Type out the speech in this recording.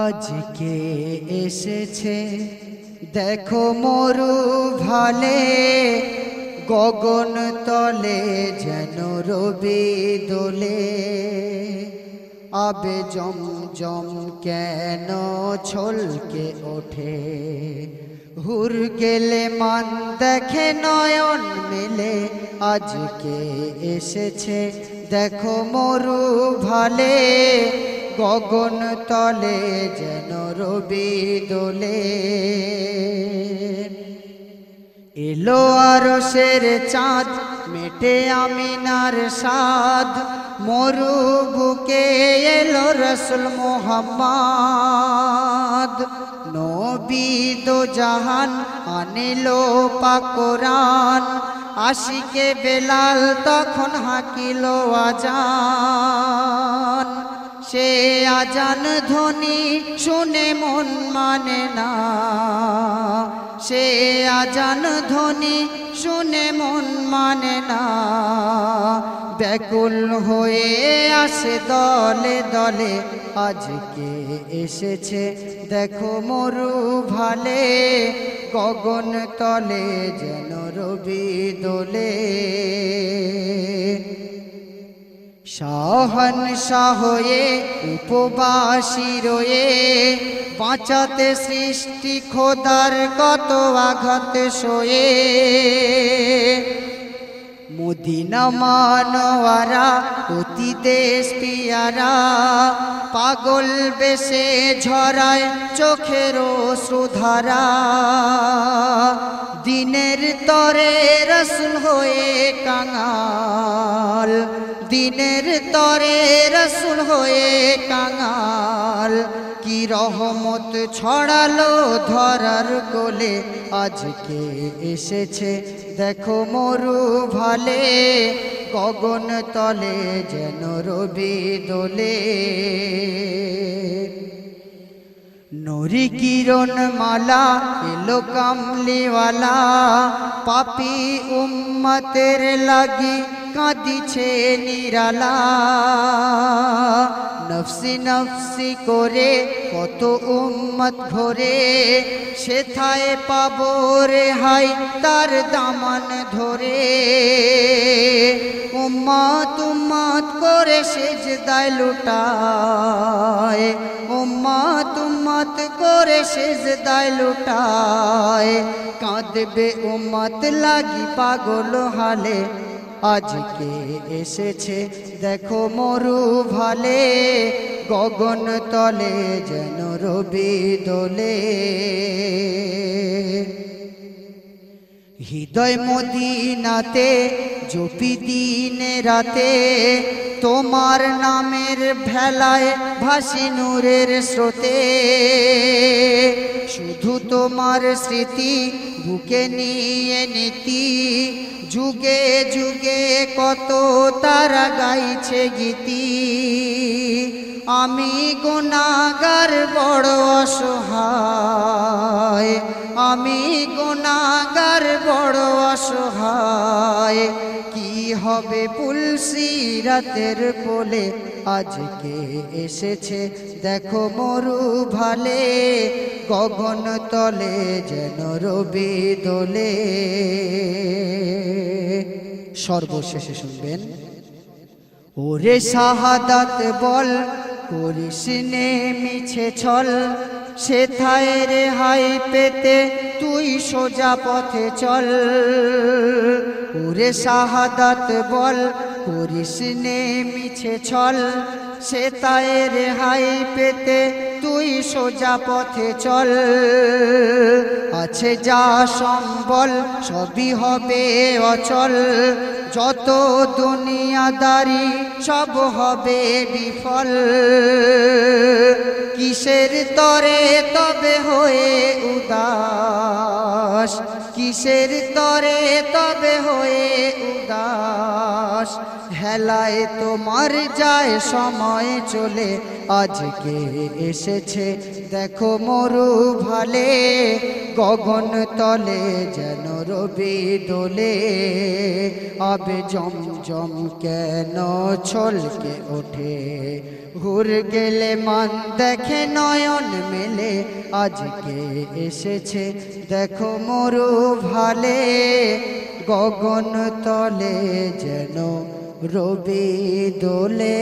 আজকে এসেছে দেখো মরু ভালে, গগন তলে যেন রবি দোলে। আবে জম জম কেন ছলকে ওঠে, হুর গেলে মান দেখে নয়ন মেলে। আজকে এসেছে দেখো মরু ভালে, গগন তলে যেন রবি দোলে। এলো আরশের চাঁদ মেটে আমিনার সাদ, মরু বুকে এলো রসুল মুহাম্মদ। নবী দো জাহান আনিলো পাক কোরআন, আশিকে বেলাল তখন হাকিল আজান। সে আজান ধ্বনি শুনে মন মানে না, সে আজান ধ্বনি শুনে মন মানে না। ব্যাকুল হয়ে আসে দলে দলে, আজকে এসেছে দেখো মরু ভালে, গগন তলে যেন রবি দোলে। শাহনশাহ হয়ে উপবাসী রয়ে, বাঁচাতে সৃষ্টি খোদার কত আঘাত সয়ে। মদিনা মানওয়ারা অতি দেশ পিয়ারা, পাগল বেশে ঝরায় চোখের অশ্রুধারা। দিনের তরে রসুল হয়ে কাঙাল, দিনের তরে রসুল হয়ে কাঙাল। কি রহমত ছড়ালো ধরার কোলে, আজকে এসেছে দেখো মরু ভালে, গগন তলে যেন রবি দোলে। নুরি কিরণ মালা এলো কামলিওয়ালা, পাপি উম্মতের লাগি কাঁদিছে নিরালা। নফসি নফসি করে কত উম্মত ঘোরে, সেথায় পাবো রেহাই তার দামান ধরে। উম্মত উম্মত করে সেজদায় লুটায়, উম্মত উম্মত করে সেজদায় লুটায়। কাঁদবে উম্মত লাগি পাগল হালে, আজকে এসেছে দেখো মরু ভালে, গগন তলে যেন রবি দোলে। হৃদয় মদিনাতে জপি দিনে রাতে, তোমার নামের ভেলায় ভাসি নূরের স্রোতে। শুধু তোমার স্মৃতি বুকে নিয়ে নীতি, যুগে যুগে কত তারা গাইছে গীতি। আমি গুনাহগার বড় অসহায়, আমি গুনাহগার বড় অসহায়। কি হবে পুলসিরাতের কোলে, আজকে এসেছে দেখো মরু ভালে, গগন তলে যেন রবি দোলে। সর্বশেষে শুনবেন, ওরে শাহাদাত বল করিস নে মিছে ছল, সেথায় রেহাই পেতে তুই সোজা পথে চল। ওরে শাহাদাত বল করিস নে মিছে ছল, সেথায় রেহাই পেতে তুই সোজা পথে চল। আছে যা সম্বল সবই হবে অচল, যত দুনিয়াদারি সব হবে বিফল। কিসের তরে তবে হয়ে উদাস, কিসের তরে তবে হয়ে উদাস। হেলায় তোমার যায় সময় চলে, আজকে এসেছে দেখো মরু ভালে, গগন তলে যেন রবি দোলে আবে জমজম কেন ছলকে ওঠে হুর গেলে মান দেখে নয়ন মেলে আজকে এসেছে দেখো মরু ভালে গগন তলে যেন রবি দোলে